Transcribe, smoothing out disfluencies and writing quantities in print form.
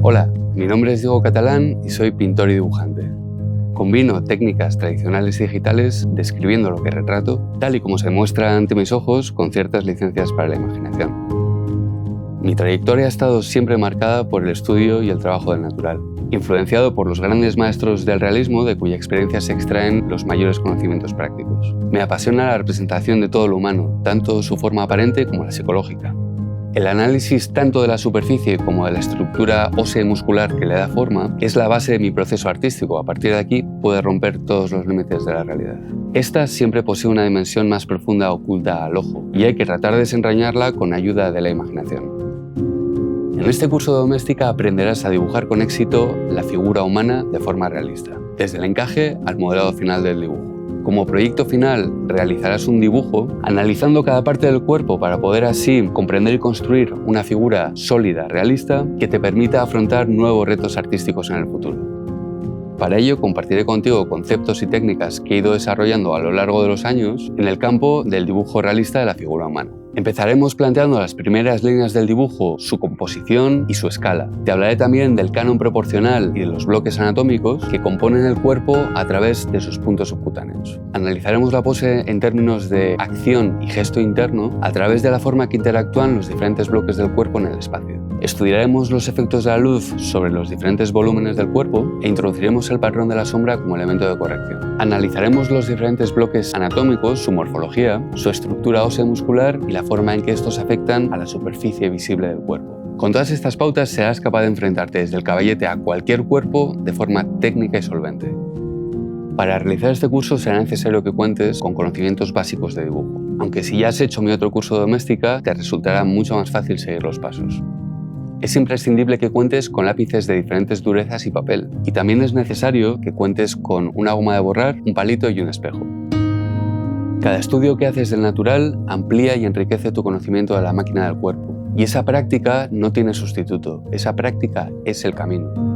Hola, mi nombre es Diego Catalán y soy pintor y dibujante. Combino técnicas tradicionales y digitales describiendo lo que retrato, tal y como se muestra ante mis ojos, con ciertas licencias para la imaginación. Mi trayectoria ha estado siempre marcada por el estudio y el trabajo del natural, influenciado por los grandes maestros del realismo de cuya experiencia se extraen los mayores conocimientos prácticos. Me apasiona la representación de todo lo humano, tanto su forma aparente como la psicológica. El análisis tanto de la superficie como de la estructura ósea y muscular que le da forma es la base de mi proceso artístico. A partir de aquí puede romper todos los límites de la realidad. Esta siempre posee una dimensión más profunda oculta al ojo y hay que tratar de desentrañarla con ayuda de la imaginación. En este curso de doméstica aprenderás a dibujar con éxito la figura humana de forma realista, desde el encaje al modelado final del dibujo. Como proyecto final, realizarás un dibujo analizando cada parte del cuerpo para poder así comprender y construir una figura sólida, realista, que te permita afrontar nuevos retos artísticos en el futuro. Para ello, compartiré contigo conceptos y técnicas que he ido desarrollando a lo largo de los años en el campo del dibujo realista de la figura humana. Empezaremos planteando las primeras líneas del dibujo, su composición y su escala. Te hablaré también del canon proporcional y de los bloques anatómicos que componen el cuerpo a través de sus puntos subcutáneos. Analizaremos la pose en términos de acción y gesto interno a través de la forma que interactúan los diferentes bloques del cuerpo en el espacio. Estudiaremos los efectos de la luz sobre los diferentes volúmenes del cuerpo e introduciremos el patrón de la sombra como elemento de corrección. Analizaremos los diferentes bloques anatómicos, su morfología, su estructura ósea muscular y la forma en que estos afectan a la superficie visible del cuerpo. Con todas estas pautas serás capaz de enfrentarte desde el caballete a cualquier cuerpo de forma técnica y solvente. Para realizar este curso será necesario que cuentes con conocimientos básicos de dibujo, aunque si ya has hecho mi otro curso de doméstica te resultará mucho más fácil seguir los pasos. Es imprescindible que cuentes con lápices de diferentes durezas y papel, y también es necesario que cuentes con una goma de borrar, un palito y un espejo. Cada estudio que haces del natural amplía y enriquece tu conocimiento de la máquina del cuerpo, y esa práctica no tiene sustituto, esa práctica es el camino.